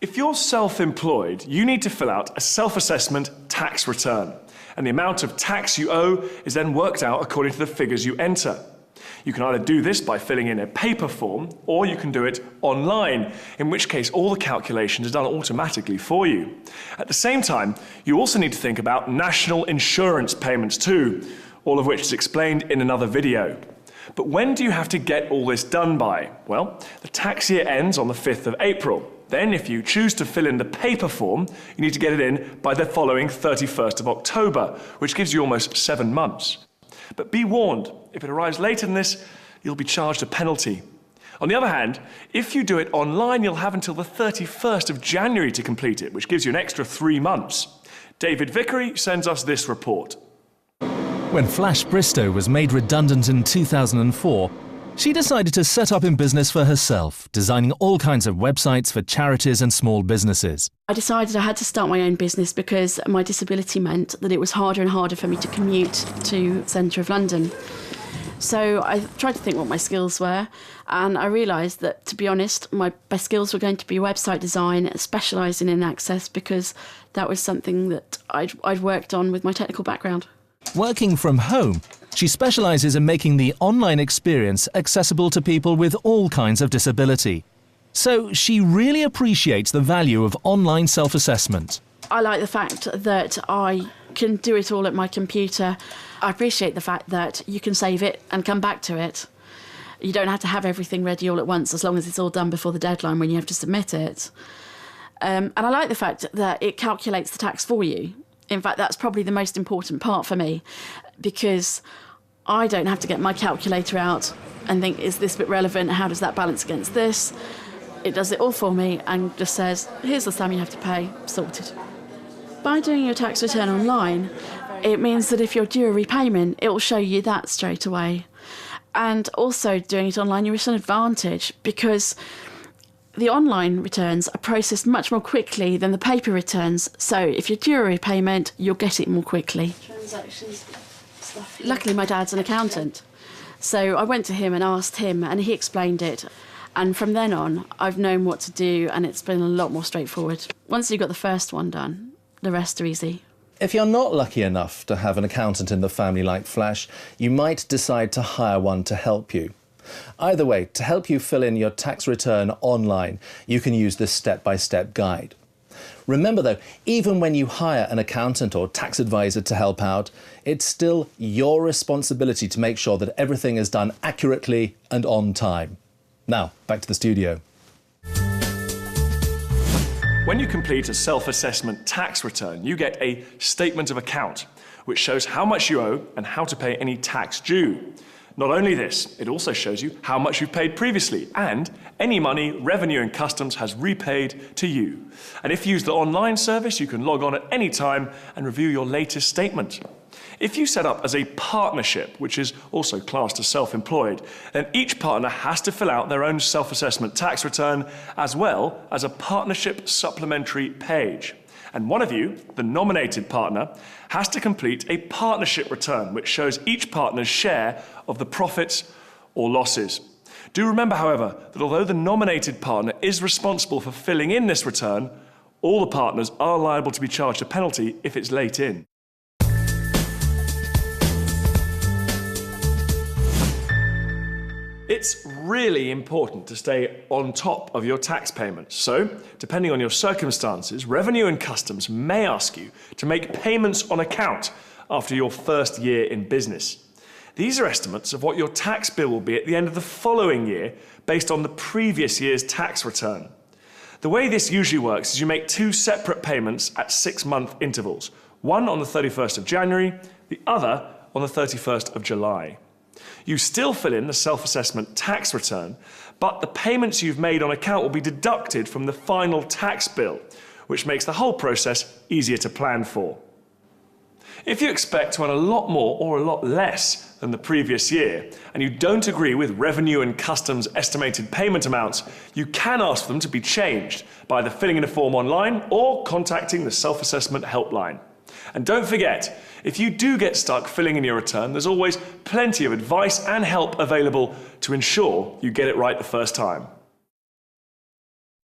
If you're self-employed, you need to fill out a self-assessment tax return, and the amount of tax you owe is then worked out according to the figures you enter. You can either do this by filling in a paper form, or you can do it online, in which case all the calculations are done automatically for you. At the same time, you also need to think about national insurance payments too, all of which is explained in another video. But when do you have to get all this done by? Well, the tax year ends on the 5th of April. Then, if you choose to fill in the paper form, you need to get it in by the following 31st of October, which gives you almost 7 months. But be warned, if it arrives later than this, you'll be charged a penalty. On the other hand, if you do it online, you'll have until the 31st of January to complete it, which gives you an extra 3 months. David Vickery sends us this report. When Flash Bristow was made redundant in 2004, she decided to set up in business for herself, designing all kinds of websites for charities and small businesses. I decided I had to start my own business because my disability meant that it was harder and harder for me to commute to the centre of London. So I tried to think what my skills were, and I realised that, to be honest, my best skills were going to be website design, specialising in access, because that was something that I'd worked on with my technical background. Working from home, she specialises in making the online experience accessible to people with all kinds of disability. So she really appreciates the value of online self-assessment. I like the fact that I can do it all at my computer. I appreciate the fact that you can save it and come back to it. You don't have to have everything ready all at once, as long as it's all done before the deadline when you have to submit it. And I like the fact that it calculates the tax for you. In fact, that's probably the most important part for me, because I don't have to get my calculator out and think, is this bit relevant? How does that balance against this? It does it all for me and just says, here's the sum you have to pay, sorted. By doing your tax return online, it means that if you're due a repayment, it will show you that straight away. And also doing it online, you're at an advantage, because the online returns are processed much more quickly than the paper returns. So if you're due a repayment, you'll get it more quickly. Transactions stuff. Luckily, my dad's an accountant. So I went to him and asked him, and he explained it. And from then on, I've known what to do, and it's been a lot more straightforward. Once you've got the first one done, the rest are easy. If you're not lucky enough to have an accountant in the family like Flash, you might decide to hire one to help you. Either way, to help you fill in your tax return online, you can use this step-by-step guide. Remember though, even when you hire an accountant or tax advisor to help out, it's still your responsibility to make sure that everything is done accurately and on time. Now, back to the studio. When you complete a self-assessment tax return, you get a statement of account, which shows how much you owe and how to pay any tax due. Not only this, it also shows you how much you've paid previously and any money Revenue and Customs has repaid to you. And if you use the online service, you can log on at any time and review your latest statement. If you set up as a partnership, which is also classed as self-employed, then each partner has to fill out their own self-assessment tax return, as well as a partnership supplementary page. And one of you, the nominated partner, has to complete a partnership return, which shows each partner's share of the profits or losses. Do remember, however, that although the nominated partner is responsible for filling in this return, all the partners are liable to be charged a penalty if it's late in. It's really important to stay on top of your tax payments. So, depending on your circumstances, Revenue and Customs may ask you to make payments on account after your first year in business. These are estimates of what your tax bill will be at the end of the following year based on the previous year's tax return. The way this usually works is you make 2 separate payments at 6-month intervals, one on the 31st of January, the other on the 31st of July. You still fill in the self-assessment tax return, but the payments you've made on account will be deducted from the final tax bill, which makes the whole process easier to plan for. If you expect to earn a lot more or a lot less than the previous year, and you don't agree with Revenue and Customs' estimated payment amounts, you can ask for them to be changed by either filling in a form online or contacting the self-assessment helpline. And don't forget, if you do get stuck filling in your return, there's always plenty of advice and help available to ensure you get it right the first time.